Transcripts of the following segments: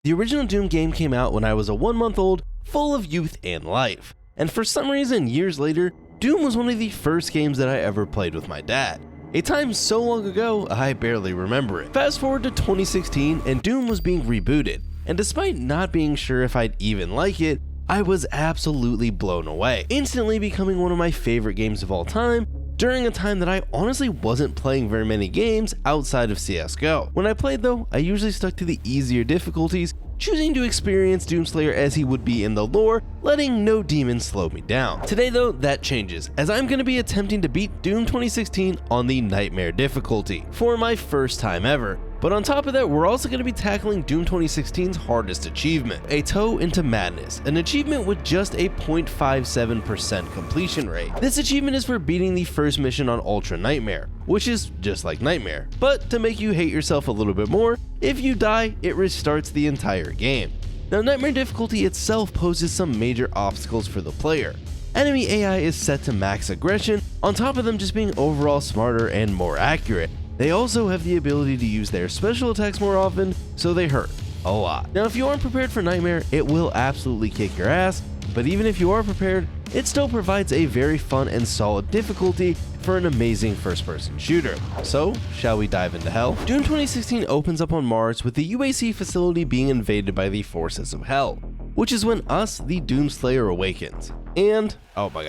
The original Doom game came out when I was a 1-month-old, full of youth and life. And for some reason, years later, Doom was one of the first games that I ever played with my dad. A time so long ago, I barely remember it. Fast forward to 2016 and Doom was being rebooted, and despite not being sure if I'd even like it, I was absolutely blown away, instantly becoming one of my favorite games of all time during a time that I honestly wasn't playing very many games outside of CSGO. When I played though, I usually stuck to the easier difficulties, choosing to experience Doomslayer as he would be in the lore, letting no demons slow me down. Today though, that changes, as I'm going to be attempting to beat Doom 2016 on the Nightmare difficulty, for my first time ever. But on top of that, we're also going to be tackling Doom 2016's hardest achievement, A Toe into Madness, an achievement with just a 0.57% completion rate. This achievement is for beating the first mission on Ultra Nightmare, which is just like Nightmare, but to make you hate yourself a little bit more, if you die, it restarts the entire game. Now, Nightmare difficulty itself poses some major obstacles for the player. Enemy AI is set to max aggression, on top of them just being overall smarter and more accurate. They also have the ability to use their special attacks more often, so they hurt a lot. Now, if you aren't prepared for Nightmare, it will absolutely kick your ass, but even if you are prepared, it still provides a very fun and solid difficulty for an amazing first-person shooter. So, shall we dive into hell? Doom 2016 opens up on Mars with the UAC facility being invaded by the forces of hell, which is when us, the Doomslayer, awakens. And, oh my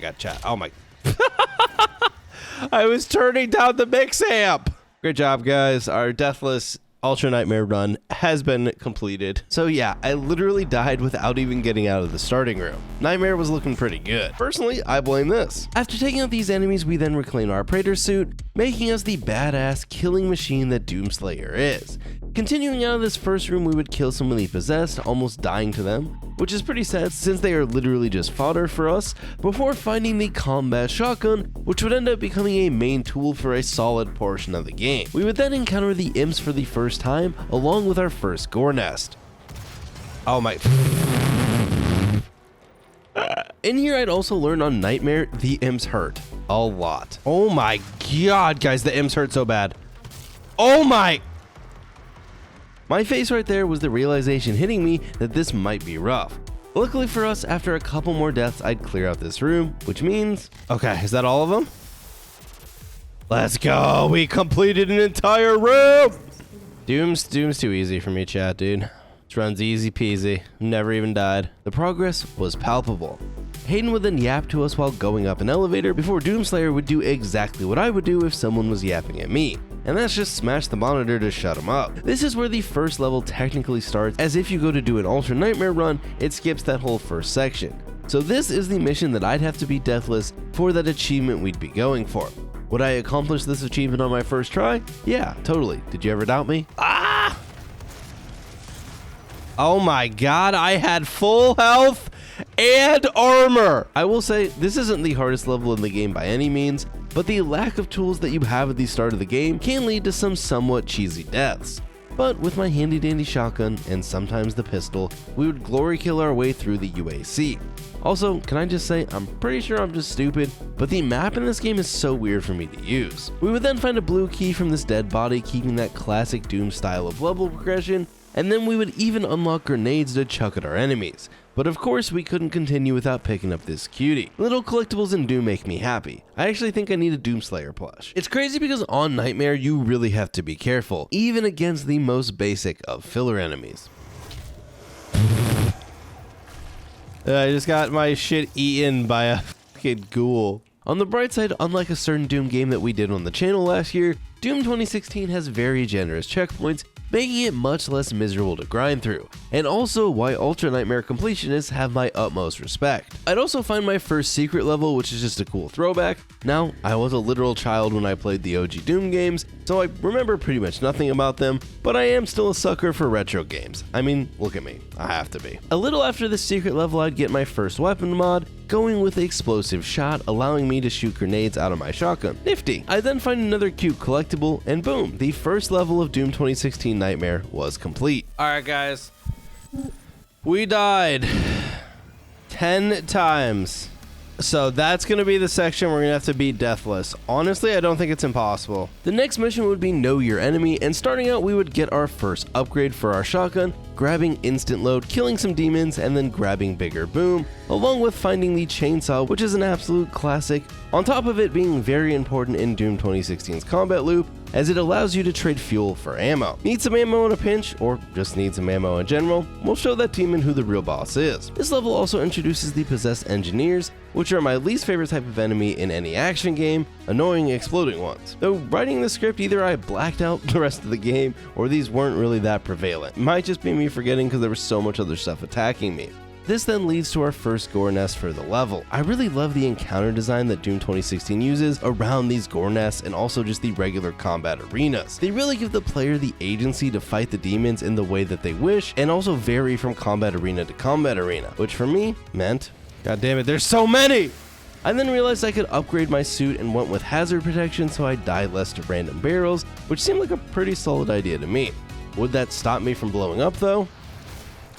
god, chat, oh my... I was turning down the mix amp! Great job, guys. Our Deathless Ultra Nightmare run has been completed. So yeah, I literally died without even getting out of the starting room. Nightmare was looking pretty good. Personally, I blame this. After taking out these enemies, we then reclaim our Praetor suit, making us the badass killing machine that Doomslayer is. Continuing out of this first room, we would kill someone they possessed, almost dying to them, which is pretty sad since they are literally just fodder for us, before finding the combat shotgun, which would end up becoming a main tool for a solid portion of the game. We would then encounter the imps for the first time, along with our first gore nest. Oh my... In here, I'd also learn on Nightmare, the imps hurt a lot. Oh my god, guys, the imps hurt so bad. Oh my... My face right there was the realization hitting me that this might be rough. Luckily for us, after a couple more deaths, I'd clear out this room, which means... Okay, is that all of them? Let's go! We completed an entire room! Doom's too easy for me, chat, dude. This runs easy peasy. Never even died. The progress was palpable. Hayden would then yap to us while going up an elevator before Doomslayer would do exactly what I would do if someone was yapping at me. And that's just smash the monitor to shut him up. This is where the first level technically starts, as if you go to do an Ultra Nightmare run, it skips that whole first section. So this is the mission that I'd have to be deathless for that achievement we'd be going for. Would I accomplish this achievement on my first try? Yeah, totally. Did you ever doubt me? Ah! Oh my god, I had full health and armor! I will say, this isn't the hardest level in the game by any means, but the lack of tools that you have at the start of the game can lead to some somewhat cheesy deaths. But with my handy dandy shotgun and sometimes the pistol, we would glory kill our way through the UAC. Also, can I just say, I'm pretty sure I'm just stupid, but the map in this game is so weird for me to use. We would then find a blue key from this dead body, keeping that classic Doom style of level progression, and then we would even unlock grenades to chuck at our enemies. But of course, we couldn't continue without picking up this cutie. Little collectibles in Doom make me happy. I actually think I need a Doomslayer plush. It's crazy because on Nightmare, you really have to be careful, even against the most basic of filler enemies. I just got my shit eaten by a fucking ghoul. On the bright side, unlike a certain Doom game that we did on the channel last year, Doom 2016 has very generous checkpoints, making it much less miserable to grind through, and also why Ultra Nightmare completionists have my utmost respect. I'd also find my first secret level, which is just a cool throwback. Now, I was a literal child when I played the OG Doom games, so I remember pretty much nothing about them, but I am still a sucker for retro games. I mean, look at me, I have to be. A little after this secret level, I'd get my first weapon mod, going with the explosive shot, allowing me to shoot grenades out of my shotgun. Nifty. I then find another cute collectible, and boom, the first level of Doom 2016 Nightmare was complete. Alright guys, we died 10 times So that's going to be the section we're going to have to beat deathless. Honestly, I don't think it's impossible. The next mission would be know your enemy, and starting out we would get our first upgrade for our shotgun, grabbing instant load, killing some demons, and then grabbing bigger boom, along with finding the chainsaw, which is an absolute classic, on top of it being very important in Doom 2016's combat loop, as it allows you to trade fuel for ammo. Need some ammo in a pinch, or just need some ammo in general? We'll show that demon who the real boss is. This level also introduces the possessed engineers, which are my least favorite type of enemy in any action game, annoying exploding ones. Though writing the script, either I blacked out the rest of the game, or these weren't really that prevalent. Might just be me forgetting because there was so much other stuff attacking me. This then leads to our first gore nest for the level. I really love the encounter design that Doom 2016 uses around these gore nests and also just the regular combat arenas. They really give the player the agency to fight the demons in the way that they wish, and also vary from combat arena to combat arena, which for me meant, god damn it, there's so many! I then realized I could upgrade my suit and went with hazard protection so I died less to random barrels, which seemed like a pretty solid idea to me. Would that stop me from blowing up though?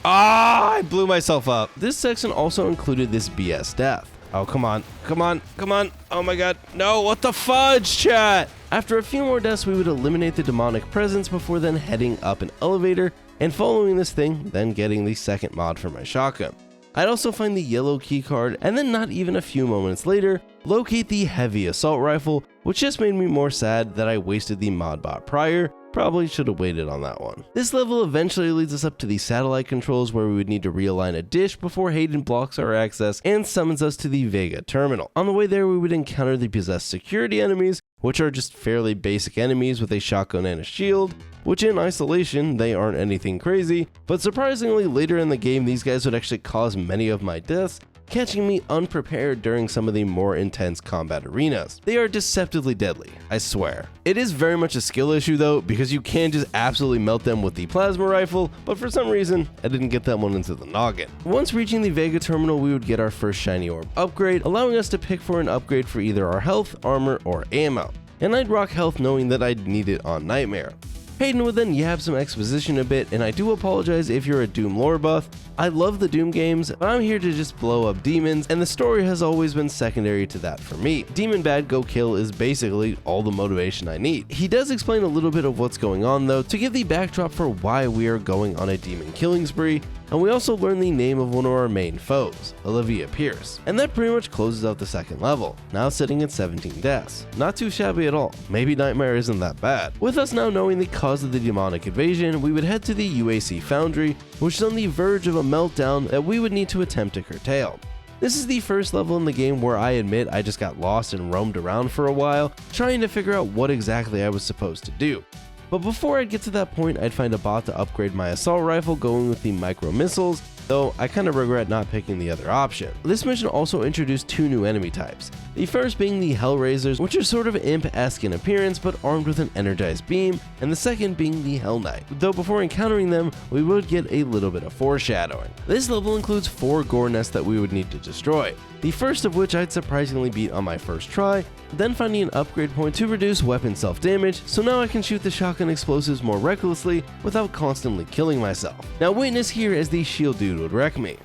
Ah, I blew myself up. This section also included this BS death. Oh, come on, come on, come on. Oh my god, no, what the fudge, chat? After a few more deaths, we would eliminate the demonic presence before then heading up an elevator and following this thing, then getting the second mod for my shotgun. I'd also find the yellow key card, and then not even a few moments later, locate the heavy assault rifle, which just made me more sad that I wasted the mod bot prior. Probably should have waited on that one. This level eventually leads us up to the satellite controls, where we would need to realign a dish before Hayden blocks our access and summons us to the Vega terminal. On the way there, we would encounter the possessed security enemies, which are just fairly basic enemies with a shotgun and a shield, which in isolation, they aren't anything crazy, but surprisingly later in the game, these guys would actually cause many of my deaths, catching me unprepared during some of the more intense combat arenas. They are deceptively deadly, I swear. It is very much a skill issue though, because you can just absolutely melt them with the plasma rifle, but for some reason, I didn't get that one into the noggin. Once reaching the Vega terminal, we would get our first shiny orb upgrade, allowing us to pick for an upgrade for either our health, armor, or ammo. And I'd rock health knowing that I'd need it on Nightmare. Hayden would then yab some exposition a bit, and I do apologize if you're a Doom lore buff. I love the Doom games, but I'm here to just blow up demons, and the story has always been secondary to that for me. Demon bad go kill is basically all the motivation I need. He does explain a little bit of what's going on though, to give the backdrop for why we are going on a demon killing spree, and we also learn the name of one of our main foes, Olivia Pierce. And that pretty much closes out the second level, now sitting at 17 deaths. Not too shabby at all, maybe Nightmare isn't that bad. With us now knowing the cause of the demonic invasion, we would head to the UAC Foundry, which is on the verge of a meltdown that we would need to attempt to curtail. This is the first level in the game where I admit I just got lost and roamed around for a while, trying to figure out what exactly I was supposed to do. But before I'd get to that point, I'd find a bot to upgrade my assault rifle, going with the micro missiles, though I kind of regret not picking the other option. This mission also introduced two new enemy types, the first being the Hellraisers, which are sort of imp-esque in appearance but armed with an energized beam, and the second being the Hell Knight, though before encountering them, we would get a little bit of foreshadowing. This level includes 4 gore nests that we would need to destroy, the first of which I'd surprisingly beat on my first try, then finding an upgrade point to reduce weapon self-damage, so now I can shoot the shotgun explosives more recklessly without constantly killing myself. Now witness here as the shield dude would wreck me.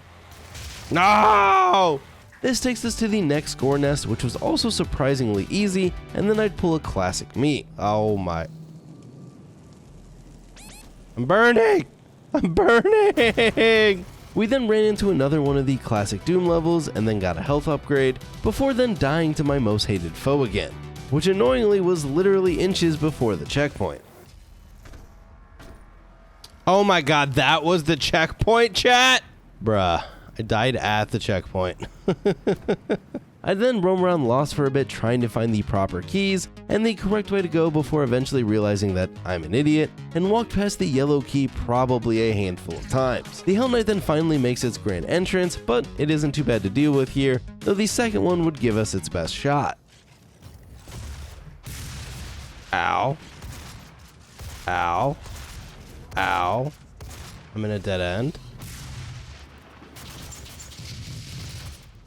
No! This takes us to the next gore nest, which was also surprisingly easy, and then I'd pull a classic me. Oh my. I'm burning! I'm burning! We then ran into another one of the classic Doom levels and then got a health upgrade, before then dying to my most hated foe again, which annoyingly was literally inches before the checkpoint. Oh my god, that was the checkpoint, chat? Bruh, I died at the checkpoint. I then roam around lost for a bit trying to find the proper keys and the correct way to go before eventually realizing that I'm an idiot and walked past the yellow key probably a handful of times. The Hell Knight then finally makes its grand entrance, but it isn't too bad to deal with here, though the second one would give us its best shot. Ow. Ow. Ow. I'm in a dead end.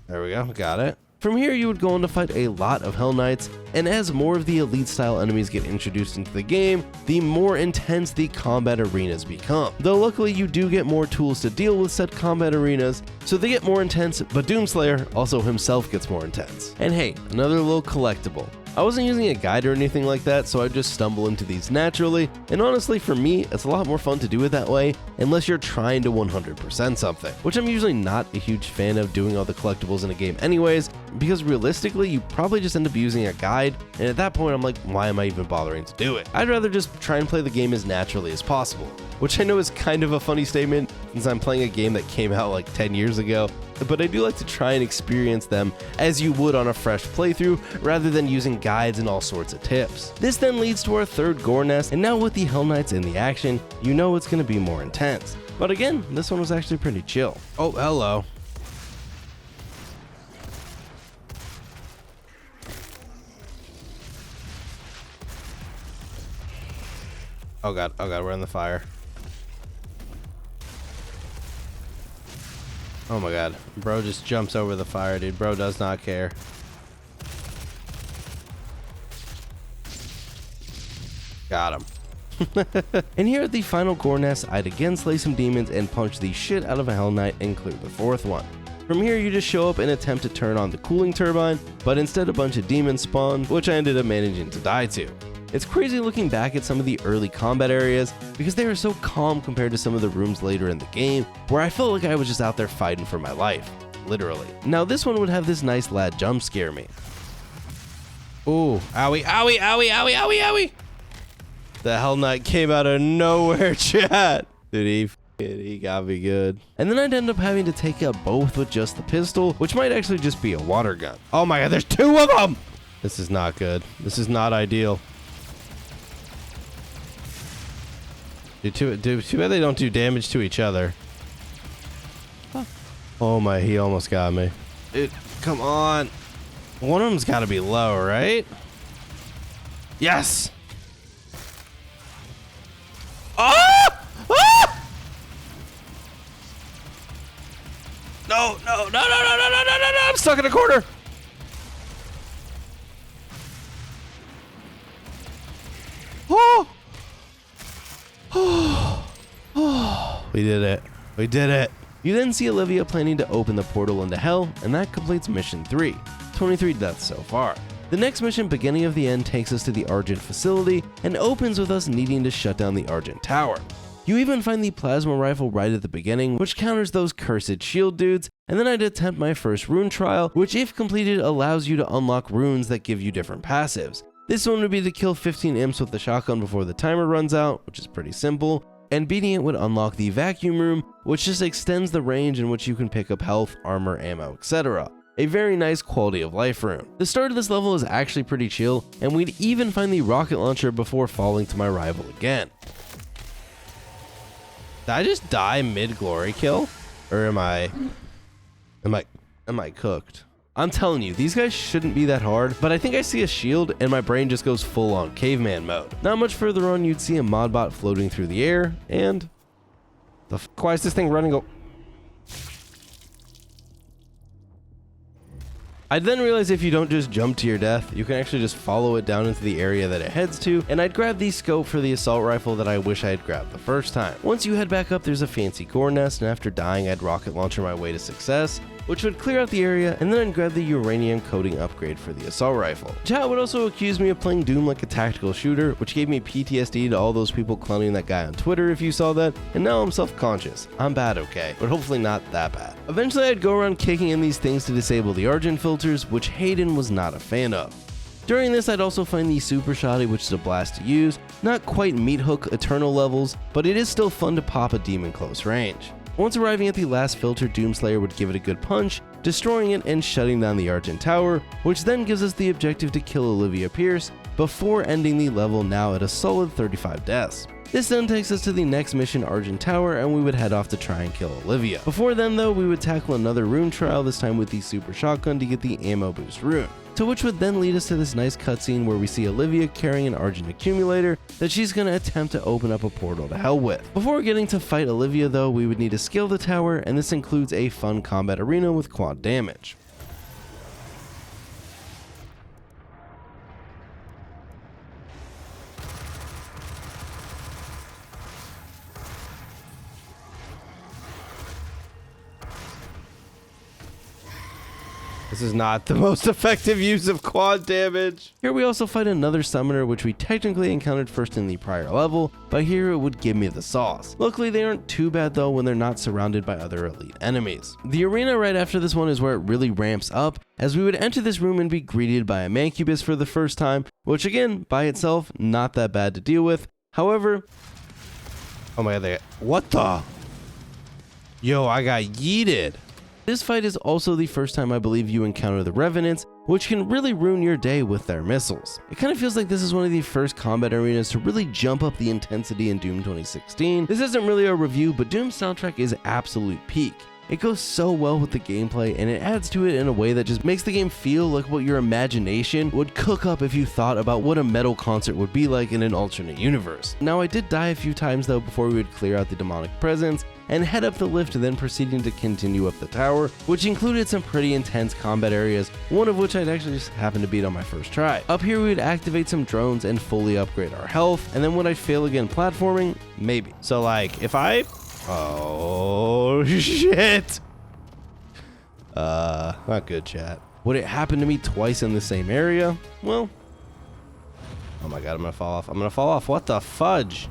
There we go, got it. From here you would go on to fight a lot of Hell Knights, and as more of the elite style enemies get introduced into the game, the more intense the combat arenas become. Though luckily you do get more tools to deal with said combat arenas, so they get more intense, but Doomslayer also himself gets more intense. And hey, another little collectible. I wasn't using a guide or anything like that, so I just stumble into these naturally, and honestly for me, it's a lot more fun to do it that way, unless you're trying to 100% something, which I'm usually not a huge fan of doing all the collectibles in a game anyways, because realistically, you probably just end up using a guide, and at that point I'm like, why am I even bothering to do it? I'd rather just try and play the game as naturally as possible, which I know is kind of a funny statement, since I'm playing a game that came out like 10 years ago, but I do like to try and experience them as you would on a fresh playthrough, rather than using guides and all sorts of tips. This then leads to our third gore nest, and now with the Hell Knights in the action, you know it's going to be more intense. But again, this one was actually pretty chill. Oh, hello. Oh god, we're in the fire. Oh my god, bro just jumps over the fire, dude. Bro does not care. Got him. And here at the final gore nest, I'd again slay some demons and punch the shit out of a Hell Knight and clear the fourth one. From here you just show up and attempt to turn on the cooling turbine, but instead a bunch of demons spawn, which I ended up managing to die to. It's crazy looking back at some of the early combat areas because they are so calm compared to some of the rooms later in the game where I felt like I was just out there fighting for my life, literally. Now this one would have this nice lad jump scare me. Ooh, owie, owie, owie, owie, owie, owie. The Hell Knight came out of nowhere, chat. Dude, he got me good. And then I'd end up having to take out both with just the pistol, which might actually just be a water gun. Oh my god, there's two of them! This is not good. This is not ideal. Too bad they don't do damage to each other. Oh my, he almost got me. Dude, come on. One of them's gotta be low, right? Yes! Ah! Ah! No, no, no, no, no, no, no, no, no, I'm stuck in a corner. Oh! We did it. We did it. You then see Olivia planning to open the portal into hell, and that completes mission 3. 23 deaths so far. The next mission, Beginning of the End, takes us to the Argent facility and opens with us needing to shut down the Argent tower. You even find the plasma rifle right at the beginning, which counters those cursed shield dudes, and then I'd attempt my first rune trial, which if completed allows you to unlock runes that give you different passives. This one would be to kill 15 imps with the shotgun before the timer runs out, which is pretty simple, and beating it would unlock the vacuum room, which just extends the range in which you can pick up health, armor, ammo, etc. A very nice quality of life rune. The start of this level is actually pretty chill, and we'd even find the rocket launcher before falling to my rival again. Did I just die mid-glory kill? Or am I cooked? I'm telling you, these guys shouldn't be that hard, but I think I see a shield and my brain just goes full on caveman mode. Not much further on, you'd see a modbot floating through the air, and why is this thing running? I'd then realize if you don't just jump to your death, you can actually just follow it down into the area that it heads to, and I'd grab the scope for the assault rifle that I wish I had grabbed the first time. Once you head back up, there's a fancy gore nest, and after dying, I'd rocket launcher my way to success, which would clear out the area, and then I'd grab the uranium coating upgrade for the assault rifle. Chat would also accuse me of playing Doom like a tactical shooter, which gave me PTSD to all those people clowning that guy on Twitter if you saw that, and now I'm self-conscious. I'm bad, okay, but hopefully not that bad. Eventually I'd go around kicking in these things to disable the Argent filters, which Hayden was not a fan of. During this, I'd also find the Super Shotty, which is a blast to use, not quite Meat Hook Eternal levels, but it is still fun to pop a demon close range. Once arriving at the last filter, Doomslayer would give it a good punch, destroying it and shutting down the Argent Tower, which then gives us the objective to kill Olivia Pierce before ending the level, now at a solid 35 deaths. This then takes us to the next mission, Argent Tower, and we would head off to try and kill Olivia. Before then though, we would tackle another rune trial, this time with the Super Shotgun to get the ammo boost rune. To which would then lead us to this nice cutscene where we see Olivia carrying an Argent accumulator that she's going to attempt to open up a portal to hell with. Before getting to fight Olivia though, we would need to scale the tower, and this includes a fun combat arena with quad damage. This is not the most effective use of quad damage. Here we also fight another summoner, which we technically encountered first in the prior level, but here it would give me the sauce. Luckily, they aren't too bad though when they're not surrounded by other elite enemies. The arena right after this one is where it really ramps up, as we would enter this room and be greeted by a mancubus for the first time, which again, by itself, not that bad to deal with. However, oh my god, what the? Yo, I got yeeted. This fight is also the first time I believe you encounter the Revenants, which can really ruin your day with their missiles. It kind of feels like this is one of the first combat arenas to really jump up the intensity in Doom 2016. This isn't really a review, but Doom's soundtrack is absolute peak. It goes so well with the gameplay, and it adds to it in a way that just makes the game feel like what your imagination would cook up if you thought about what a metal concert would be like in an alternate universe. Now, I did die a few times though before we would clear out the demonic presence and head up the lift, then proceeding to continue up the tower, which included some pretty intense combat areas, one of which I'd actually just happened to beat on my first try. Up here we would activate some drones and fully upgrade our health, and then would I fail again platforming? Maybe. So like, if I... Oh shit! Not good, chat. Would it happen to me twice in the same area? Well, oh my god, I'm gonna fall off. I'm gonna fall off. What the fudge?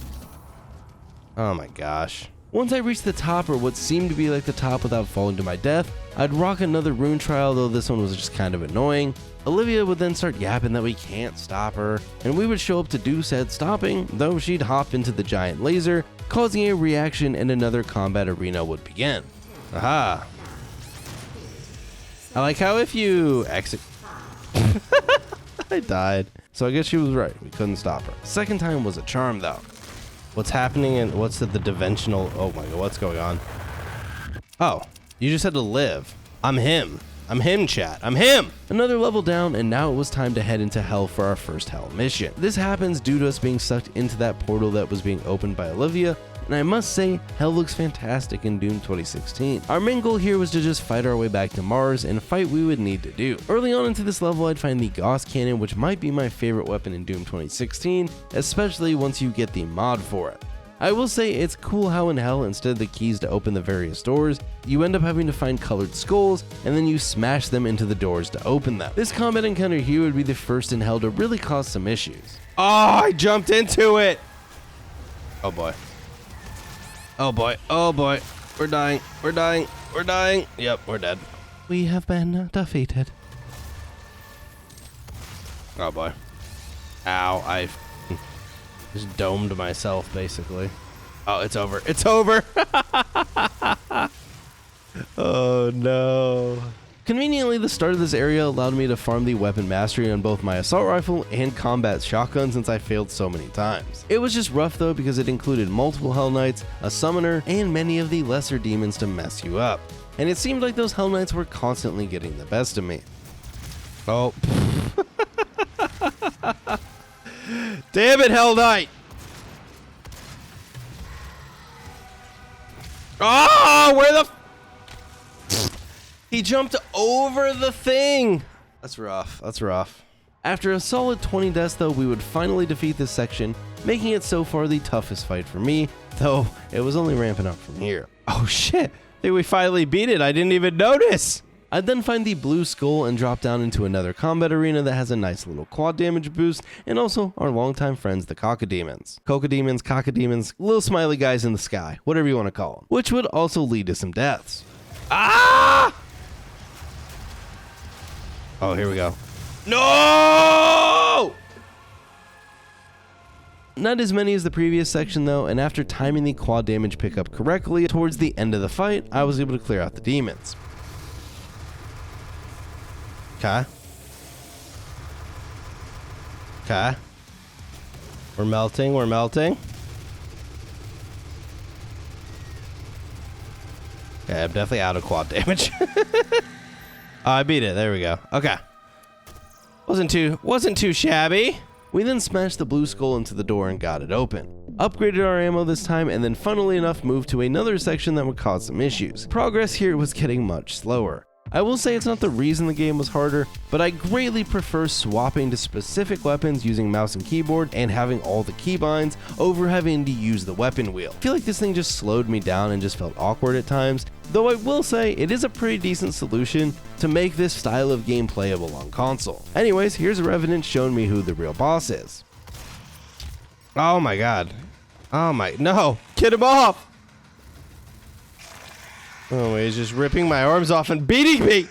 Oh my gosh. Once I reached the top, or what seemed to be like the top without falling to my death, I'd rock another rune trial, though this one was just kind of annoying. Olivia would then start yapping that we can't stop her, and we would show up to do said stopping, though she'd hop into the giant laser, causing a reaction and another combat arena would begin. Aha. I like how if you exit... I died. So I guess she was right, we couldn't stop her. Second time was a charm though. What's happening and what's the dimensional... Oh my god, what's going on? Oh, you just had to live. I'm him. I'm him, chat. I'm him! Another level down, and now it was time to head into hell for our first hell mission. This happens due to us being sucked into that portal that was being opened by Olivia, and I must say, hell looks fantastic in Doom 2016. Our main goal here was to just fight our way back to Mars and fight we would need to do. Early on into this level, I'd find the Gauss Cannon, which might be my favorite weapon in Doom 2016, especially once you get the mod for it. I will say it's cool how in hell, instead of the keys to open the various doors, you end up having to find colored skulls and then you smash them into the doors to open them. This combat encounter here would be the first in hell to really cause some issues. Oh, I jumped into it! Oh boy. Oh boy, oh boy. We're dying, we're dying, we're dying. Yep, we're dead. We have been defeated. Oh boy. Ow, I just domed myself, basically. Oh, it's over. It's over! Oh, no. Conveniently, the start of this area allowed me to farm the weapon mastery on both my assault rifle and combat shotgun since I failed so many times. It was just rough, though, because it included multiple Hell Knights, a summoner, and many of the lesser demons to mess you up. And it seemed like those Hell Knights were constantly getting the best of me. Oh. Damn it, Hell Knight! Oh, where the... He jumped over the thing! That's rough, that's rough. After a solid 20 deaths though, we would finally defeat this section, making it so far the toughest fight for me, though it was only ramping up from here. Oh shit, I think we finally beat it, I didn't even notice! I'd then find the blue skull and drop down into another combat arena that has a nice little quad damage boost, and also our longtime friends, the Cocodemons. Cocodemons, Cocodemons, little smiley guys in the sky, whatever you want to call them, which would also lead to some deaths. Ah! Oh, here we go. No! Not as many as the previous section though, and after timing the quad damage pickup correctly, towards the end of the fight, I was able to clear out the demons. Okay. Okay. We're melting, we're melting. Okay, I'm definitely out of quad damage. Oh, I beat it, there we go. Okay. Wasn't too shabby. We then smashed the blue skull into the door and got it open. Upgraded our ammo this time, and then funnily enough moved to another section that would cause some issues. Progress here was getting much slower. I will say it's not the reason the game was harder, but I greatly prefer swapping to specific weapons using mouse and keyboard and having all the keybinds over having to use the weapon wheel. I feel like this thing just slowed me down and just felt awkward at times, though I will say it is a pretty decent solution to make this style of game playable on console. Anyways, here's a Revenant showing me who the real boss is. Oh my god. Oh my, no, get him off! Oh, he's just ripping my arms off and beating me!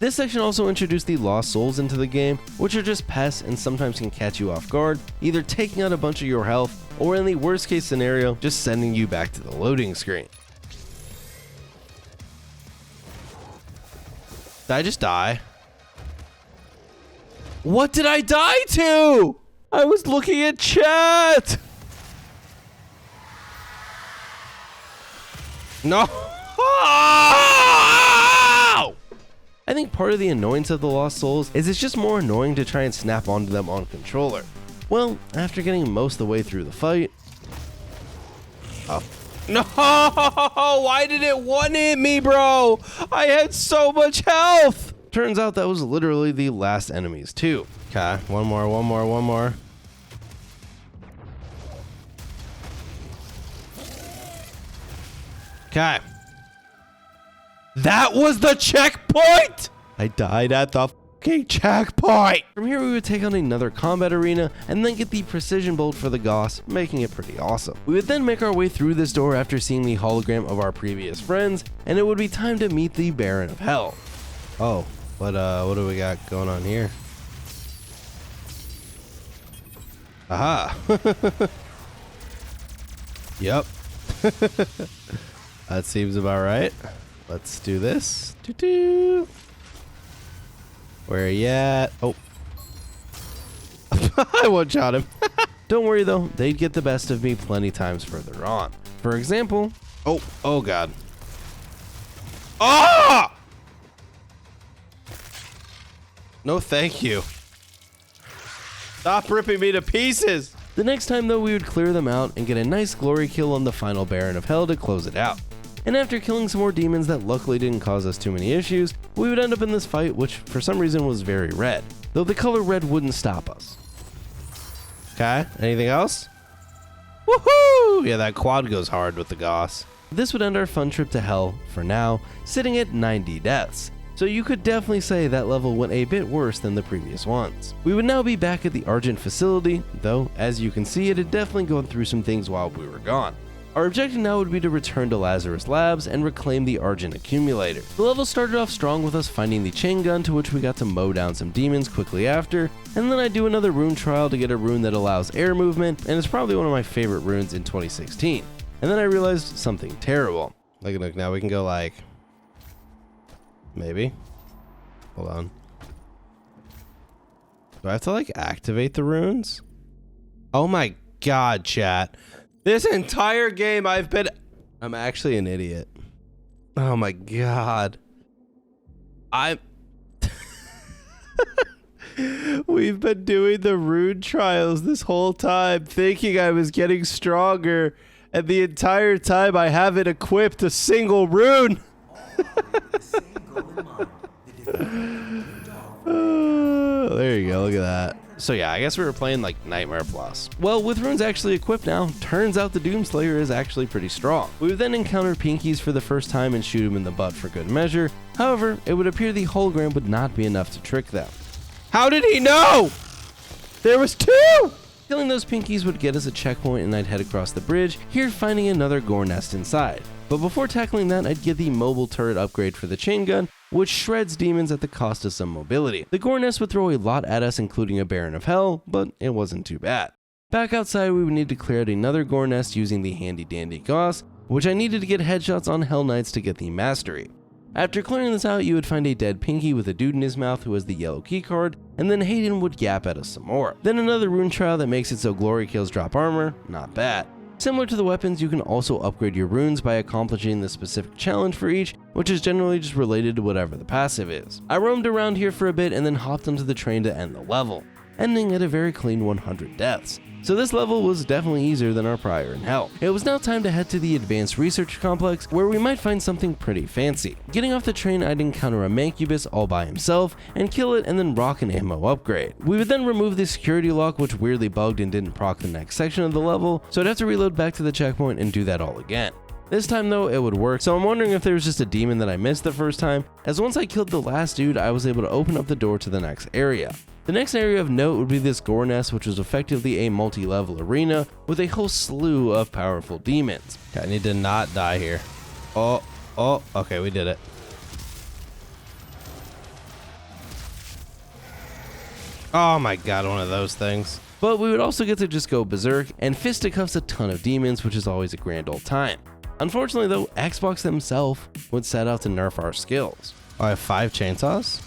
This section also introduced the Lost Souls into the game, which are just pests and sometimes can catch you off guard, either taking out a bunch of your health, or in the worst case scenario, just sending you back to the loading screen. Did I just die? What did I die to? I was looking at chat! No! I think part of the annoyance of the Lost Souls is it's just more annoying to try and snap onto them on controller. Well, after getting most of the way through the fight... Oh. No! Why did it one-hit me, bro? I had so much health! Turns out that was literally the last enemies too. Okay, one more. Okay. That was the checkpoint! I died at the fucking checkpoint! From here we would take on another combat arena and then get the precision bolt for the Goss, making it pretty awesome. We would then make our way through this door after seeing the hologram of our previous friends, and it would be time to meet the Baron of Hell. Oh, what do we got going on here? Aha! Yep. That seems about right. Let's do this. Doo-doo. Where are you at? Oh. I one-shot him. Don't worry though, they'd get the best of me plenty times further on. For example... Oh god. Ah! No thank you. Stop ripping me to pieces! The next time though, we would clear them out and get a nice glory kill on the final Baron of Hell to close it out. And after killing some more demons that luckily didn't cause us too many issues, we would end up in this fight which for some reason was very red, though the color red wouldn't stop us. Okay, anything else? Woohoo! Yeah, that quad goes hard with the Goss. This would end our fun trip to Hell, for now, sitting at 90 deaths. So you could definitely say that level went a bit worse than the previous ones. We would now be back at the Argent facility, though as you can see it had definitely gone through some things while we were gone. Our objective now would be to return to Lazarus Labs and reclaim the Argent accumulator. The level started off strong with us finding the chain gun, to which we got to mow down some demons quickly after, and then I do another rune trial to get a rune that allows air movement, and it's probably one of my favorite runes in 2016. And then I realized something terrible. Look, now we can go like... Maybe. Hold on. Do I have to like activate the runes? Oh my god, chat. This entire game I'm actually an idiot. Oh my god. We've been doing the rune trials this whole time thinking I was getting stronger, and the entire time I haven't equipped a single rune. There you go, look at that. So yeah, I guess we were playing like Nightmare Plus. Well, with runes actually equipped now, turns out the Doomslayer is actually pretty strong. We would then encounter Pinkies for the first time and shoot him in the butt for good measure. However, it would appear the hologram would not be enough to trick them. How did he know? There was two! Killing those Pinkies would get us a checkpoint and I'd head across the bridge, here finding another gore nest inside. But before tackling that, I'd get the mobile turret upgrade for the chain gun, which shreds demons at the cost of some mobility. The gore nest would throw a lot at us, including a Baron of Hell, but it wasn't too bad. Back outside, we would need to clear out another gore nest using the handy dandy Goss, which I needed to get headshots on Hell Knights to get the mastery. After clearing this out, you would find a dead Pinky with a dude in his mouth who has the yellow keycard, and then Hayden would yap at us some more. Then another rune trial that makes it so glory kills drop armor, not bad. Similar to the weapons, you can also upgrade your runes by accomplishing the specific challenge for each, which is generally just related to whatever the passive is. I roamed around here for a bit and then hopped onto the train to end the level. ending at a very clean 100 deaths. So this level was definitely easier than our prior in Hell. It was now time to head to the Advanced Research Complex, where we might find something pretty fancy. Getting off the train, I'd encounter a Mancubus all by himself, and kill it and then rock an ammo upgrade. We would then remove the security lock, which weirdly bugged and didn't proc the next section of the level, so I'd have to reload back to the checkpoint and do that all again. This time though, it would work, so I'm wondering if there was just a demon that I missed the first time, as once I killed the last dude, I was able to open up the door to the next area. The next area of note would be this gore nest, which was effectively a multi-level arena with a whole slew of powerful demons. I need to not die here. Oh, okay, we did it. Oh my god, one of those things. But we would also get to just go berserk and fisticuffs a ton of demons, which is always a grand old time. Unfortunately though, Xbox themselves would set out to nerf our skills. Oh, I have 5 chainsaws?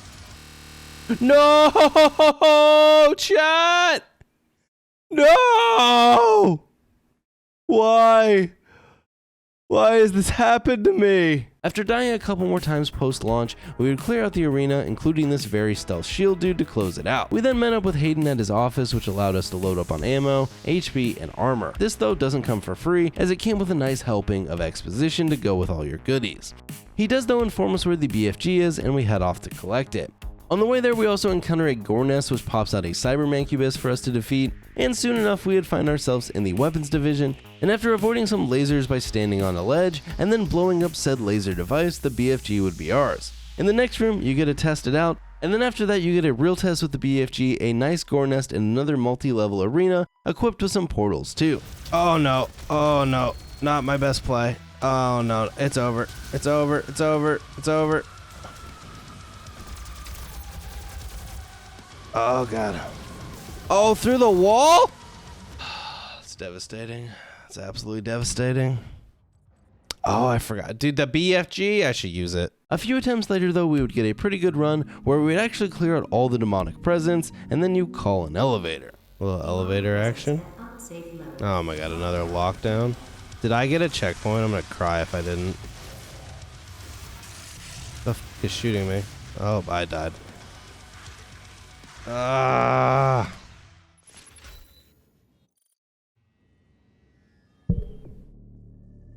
No, chat! No! Why? Why has this happened to me? After dying a couple more times post-launch, we would clear out the arena, including this very stealth shield dude to close it out. We then met up with Hayden at his office, which allowed us to load up on ammo, HP, and armor. This though doesn't come for free, as it came with a nice helping of exposition to go with all your goodies. He does though inform us where the BFG is, and we head off to collect it. On the way there, we also encounter a gore nest, which pops out a cyber mancubus for us to defeat, and soon enough we would find ourselves in the weapons division, and after avoiding some lasers by standing on a ledge and then blowing up said laser device, the BFG would be ours. In the next room, you get to test it out, and then after that you get a real test with the BFG, a nice gore nest, and another multi-level arena equipped with some portals too. Oh no, not my best play. Oh no, it's over. Oh god. Oh, through the wall? It's devastating. It's absolutely devastating. Oh, I forgot. Dude, the BFG, I should use it. A few attempts later though, we would get a pretty good run where we would actually clear out all the demonic presence, and then you call an elevator. A little elevator action. Oh my god, another lockdown. Did I get a checkpoint? I'm gonna cry if I didn't. The f is shooting me? Oh, I died.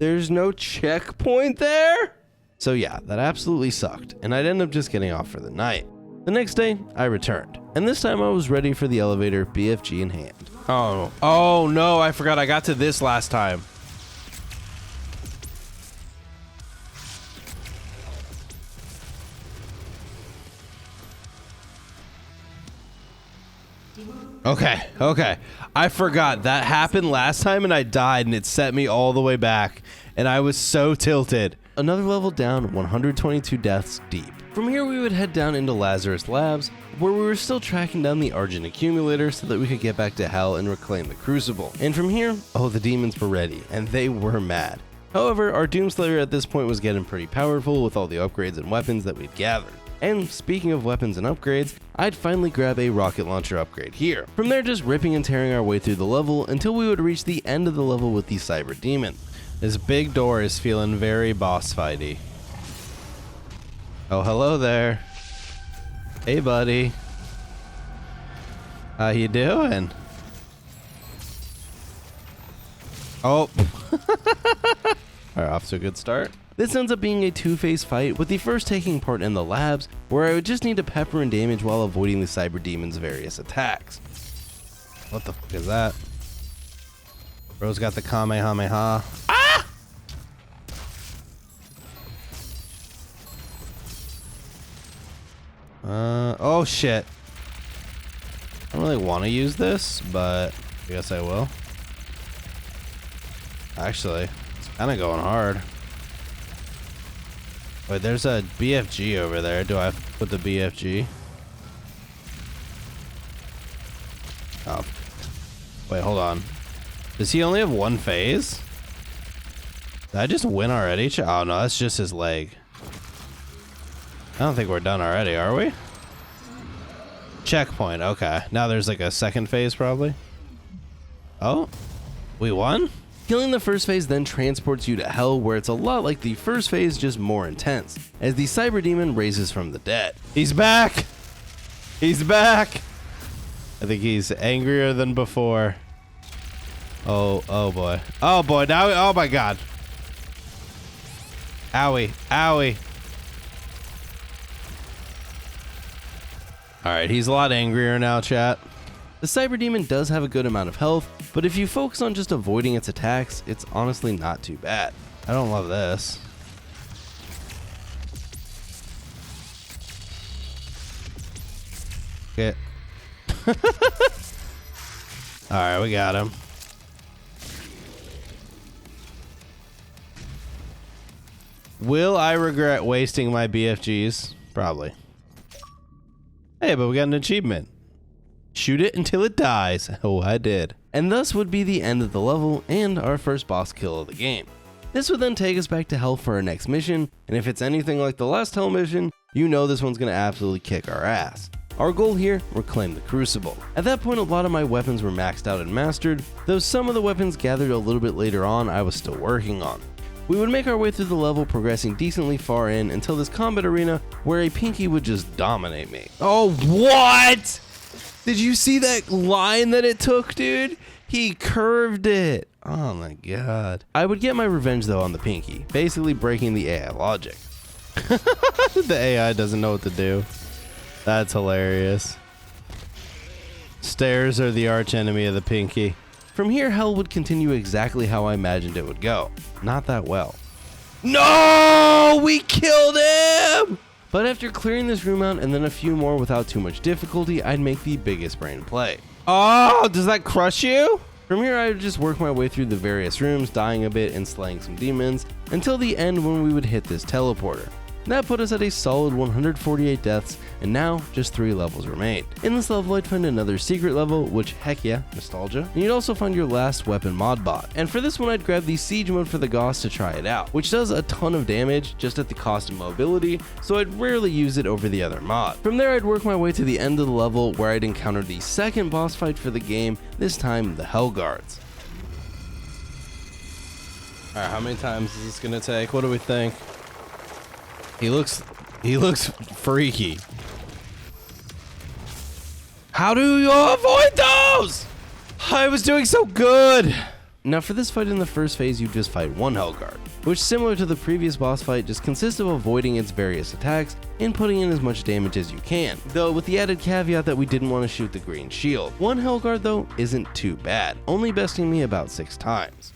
There's no checkpoint there? So yeah, that absolutely sucked, and I'd end up just getting off for the night. The next day, I returned, and this time I was ready for the elevator, BFG in hand. Oh no, I forgot I got to this last time. Okay. I forgot that happened last time and I died and it set me all the way back and I was so tilted. Another level down, 122 deaths deep. From here we would head down into Lazarus Labs, where we were still tracking down the Argent accumulator so that we could get back to Hell and reclaim the Crucible. And from here, the demons were ready, and they were mad. However, our Doomslayer at this point was getting pretty powerful with all the upgrades and weapons that we'd gathered. And speaking of weapons and upgrades, I'd finally grab a rocket launcher upgrade here. From there, just ripping and tearing our way through the level until we would reach the end of the level with the Cyber Demon. This big door is feeling very boss fighty. Oh, hello there. Hey, buddy. How you doing? Oh. Alright, off to a good start. This ends up being a two-phase fight, with the first taking part in the labs, where I would just need to pepper and damage while avoiding the Cyber Demon's various attacks. What the fuck is that? Bro's got the Kamehameha. Ah! Oh shit. I don't really want to use this, but I guess I will. Actually, it's kind of going hard. Wait, there's a BFG over there. Do I have to put the BFG? Oh. Wait, hold on. Does he only have one phase? Did I just win already? Oh no, that's just his leg. I don't think we're done already, are we? Checkpoint, okay. Now there's like a second phase probably. Oh, we won? Killing the first phase then transports you to Hell, where it's a lot like the first phase, just more intense, as the Cyber Demon raises from the dead. He's back! He's back! I think he's angrier than before. Oh boy. Oh boy, now, oh my god. Owie, owie. Alright, he's a lot angrier now, chat. The Cyber Demon does have a good amount of health, but if you focus on just avoiding its attacks, it's honestly not too bad. I don't love this. Okay. Alright, we got him. Will I regret wasting my BFGs? Probably. Hey, but we got an achievement. Shoot it until it dies. Oh, I did. And thus would be the end of the level and our first boss kill of the game. This would then take us back to hell for our next mission, and if it's anything like the last hell mission, you know this one's gonna absolutely kick our ass. Our goal here, reclaim the Crucible. At that point, a lot of my weapons were maxed out and mastered, though some of the weapons gathered a little bit later on I was still working on. We would make our way through the level, progressing decently far in until this combat arena where a Pinky would just dominate me. Oh, what? Did you see that line that it took, dude? He curved it. Oh my god. I would get my revenge though on the Pinky, basically breaking the AI logic. The AI doesn't know what to do. That's hilarious. Stairs are the arch enemy of the Pinky. From here, hell would continue exactly how I imagined it would go. Not that well. No! We killed him! But after clearing this room out and then a few more without too much difficulty, I'd make the biggest brain play. Oh, does that crush you? From here, I would just work my way through the various rooms, dying a bit and slaying some demons, until the end when we would hit this teleporter. That put us at a solid 148 deaths, and now just 3 levels remained. In this level, I'd find another secret level, which heck yeah, nostalgia, and you'd also find your last weapon mod bot. And for this one, I'd grab the siege mode for the Gauss to try it out, which does a ton of damage just at the cost of mobility, so I'd rarely use it over the other mod. From there, I'd work my way to the end of the level where I'd encounter the second boss fight for the game, this time the Hell Guards. Alright, how many times is this gonna take? What do we think? He looks freaky. How do you avoid those? I was doing so good. Now for this fight in the first phase, you just fight one Hellguard, which similar to the previous boss fight just consists of avoiding its various attacks and putting in as much damage as you can, though with the added caveat that we didn't want to shoot the green shield. One Hellguard though isn't too bad, only besting me about 6 times.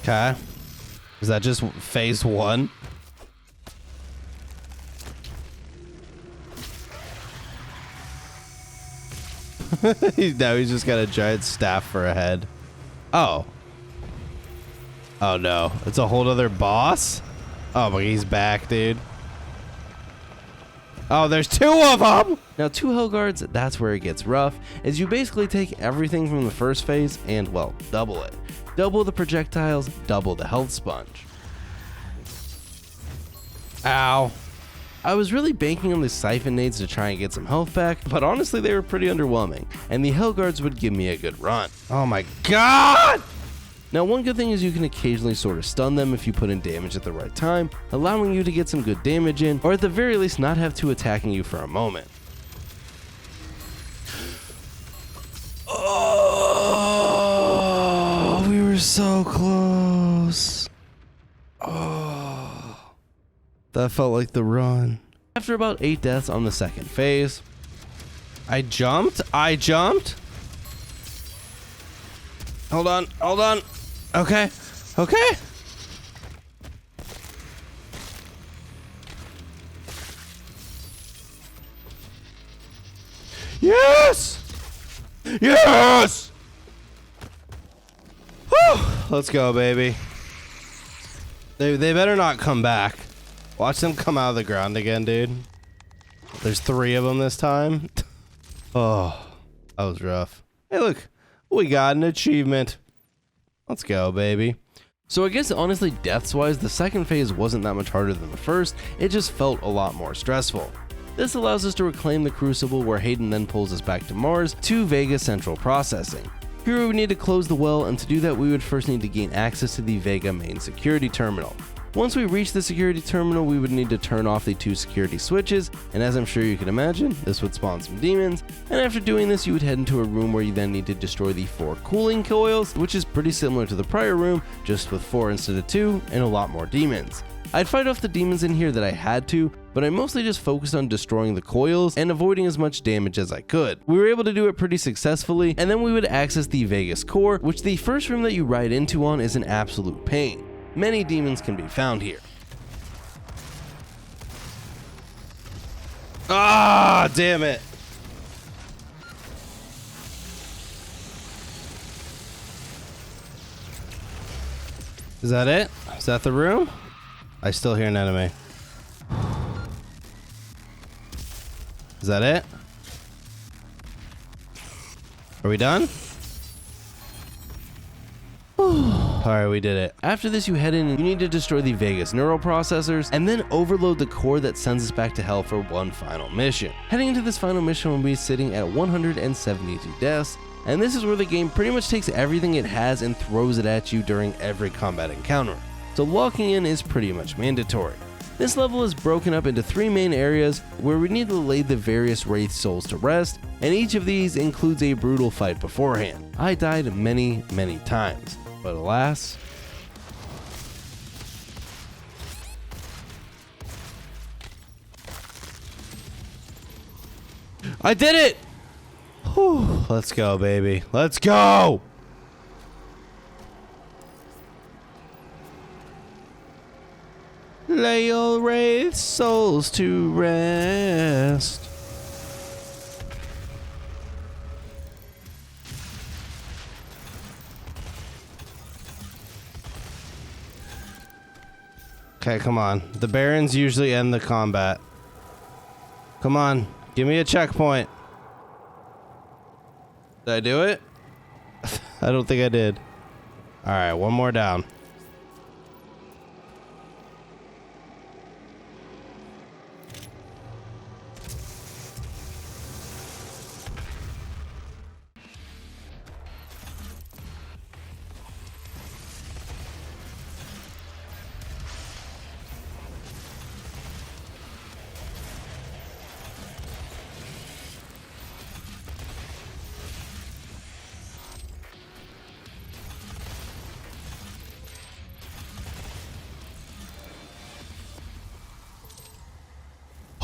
Okay. Is that just phase 1? Now he's just got a giant staff for a head. Oh. Oh no. It's a whole other boss? Oh, but he's back, dude. Oh, there's 2 of them! Now 2 Hellguards, that's where it gets rough, as you basically take everything from the first phase and, well, double it. Double the projectiles, double the health sponge. Ow. I was really banking on the siphon nades to try and get some health back, but honestly they were pretty underwhelming, and the Hellguards would give me a good run. Oh my god! Now one good thing is you can occasionally sort of stun them if you put in damage at the right time, allowing you to get some good damage in, or at the very least not have 2 attacking you for a moment. Oh, we were so close. Oh, that felt like the run. After about 8 deaths on the second phase, I jumped. Hold on. Okay. Yes! Whew. Let's go, baby. They better not come back. Watch them come out of the ground again, dude. There's 3 of them this time. Oh, that was rough. Hey, look. We got an achievement. Let's go, baby. So I guess honestly, deaths-wise, the second phase wasn't that much harder than the first. It just felt a lot more stressful. This allows us to reclaim the Crucible, where Hayden then pulls us back to Mars to Vega Central Processing. Here we would need to close the well, and to do that we would first need to gain access to the Vega main security terminal. Once we reach the security terminal, we would need to turn off the 2 security switches, and as I'm sure you can imagine, this would spawn some demons, and after doing this you would head into a room where you then need to destroy the 4 cooling coils, which is pretty similar to the prior room, just with 4 instead of 2, and a lot more demons. I'd fight off the demons in here that I had to, but I mostly just focused on destroying the coils and avoiding as much damage as I could. We were able to do it pretty successfully, and then we would access the Vegas core, which the first room that you ride into on is an absolute pain. Many demons can be found here. Ah, damn it. Is that it? Is that the room? I still hear an enemy. Is that it? Are we done? Alright, we did it. After this, you head in and you need to destroy the Vegas neural processors and then overload the core that sends us back to hell for one final mission. Heading into this final mission, we'll be sitting at 172 deaths, and this is where the game pretty much takes everything it has and throws it at you during every combat encounter. So locking in is pretty much mandatory. This level is broken up into 3 main areas where we need to lay the various Wraith souls to rest, and each of these includes a brutal fight beforehand. I died many times, but alas, I did it! Whew. Let's go, baby. Let's go! Lay your wraith souls to rest. Okay, come on. The Barons usually end the combat. Come on, give me a checkpoint. Did I do it? I don't think I did. Alright, one more down.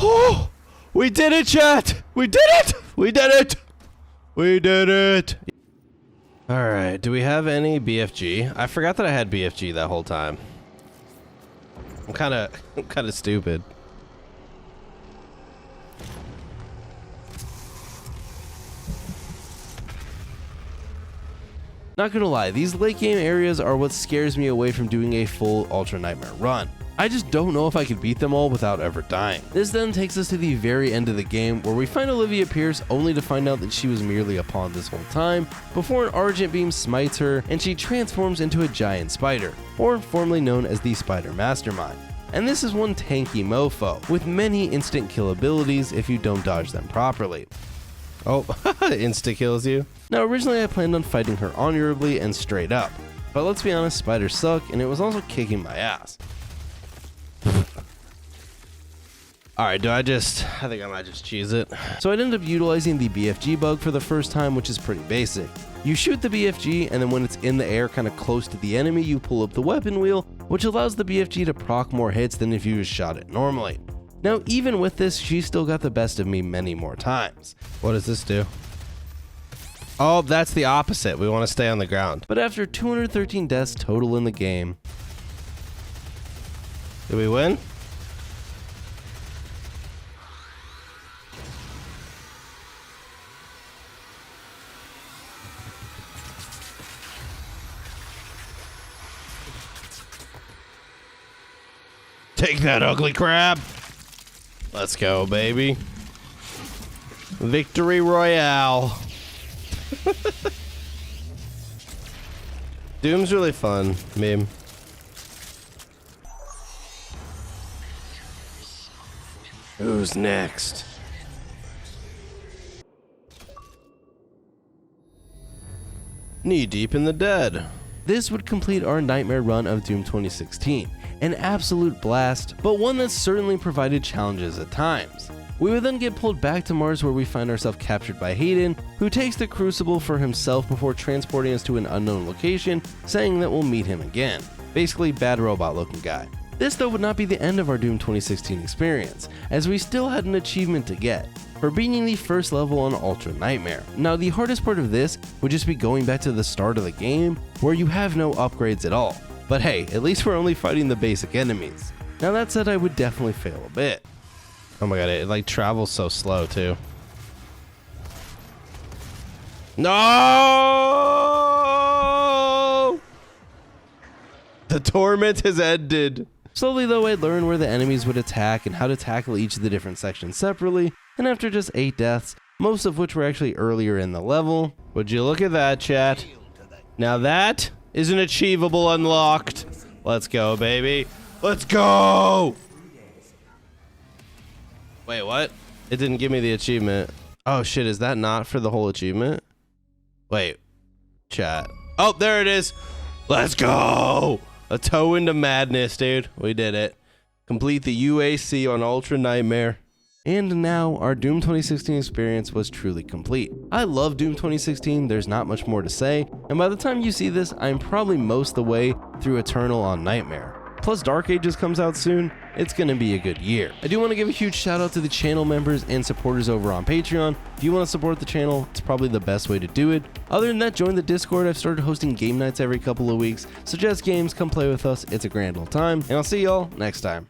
Oh, we did it, chat! We did it! We did it! We did it! Alright, do we have any BFG? I forgot that I had BFG that whole time. I'm kinda stupid. not gonna lie, these late game areas are what scares me away from doing a full Ultra Nightmare run. I just don't know if I could beat them all without ever dying. This then takes us to the very end of the game, where we find Olivia Pierce only to find out that she was merely a pawn this whole time, before an Argent Beam smites her and she transforms into a giant spider, or formerly known as the Spider Mastermind. And this is one tanky mofo, with many instant kill abilities if you don't dodge them properly. Oh, insta kills you? Now originally I planned on fighting her honorably and straight up, but let's be honest, spiders suck and it was also kicking my ass. Alright, I think I might just cheese it. So I'd end up utilizing the BFG bug for the first time, which is pretty basic. You shoot the BFG, and then when it's in the air kind of close to the enemy, you pull up the weapon wheel, which allows the BFG to proc more hits than if you just shot it normally. Now even with this, she still got the best of me many more times. What does this do? Oh, that's the opposite. We want to stay on the ground. But after 213 deaths total in the game, did we win? Take that, ugly crab. Let's go, baby. Victory Royale. Doom's really fun, meme. Who's next? Knee deep in the dead. This would complete our nightmare run of Doom 2016. An absolute blast, but one that certainly provided challenges at times. We would then get pulled back to Mars where we find ourselves captured by Hayden, who takes the Crucible for himself before transporting us to an unknown location, saying that we'll meet him again. Basically, bad robot looking guy. This though would not be the end of our Doom 2016 experience, as we still had an achievement to get for beating the first level on Ultra Nightmare. Now the hardest part of this would just be going back to the start of the game where you have no upgrades at all. But hey, at least we're only fighting the basic enemies. Now that said, I would definitely fail a bit. Oh my god, it like travels so slow too. No! The torment has ended. Slowly though, I'd learn where the enemies would attack and how to tackle each of the different sections separately, and after just 8 deaths, most of which were actually earlier in the level. Would you look at that, chat? Now that is an achievable unlocked. Let's go, baby. Let's go! Wait, what? It didn't give me the achievement. Oh shit, is that not for the whole achievement? Wait, chat. Oh, there it is. Let's go! A toe into madness, dude. We did it. Complete the UAC on Ultra Nightmare. And now our Doom 2016 experience was truly complete. I love Doom 2016, there's not much more to say, and by the time you see this, I'm probably most of the way through Eternal on Nightmare. Plus Dark Ages comes out soon, it's gonna be a good year. I do want to give a huge shout out to the channel members and supporters over on Patreon. If you want to support the channel, it's probably the best way to do it. Other than that, join the Discord. I've started hosting game nights every couple of weeks. Suggest games, come play with us, it's a grand old time, and I'll see y'all next time.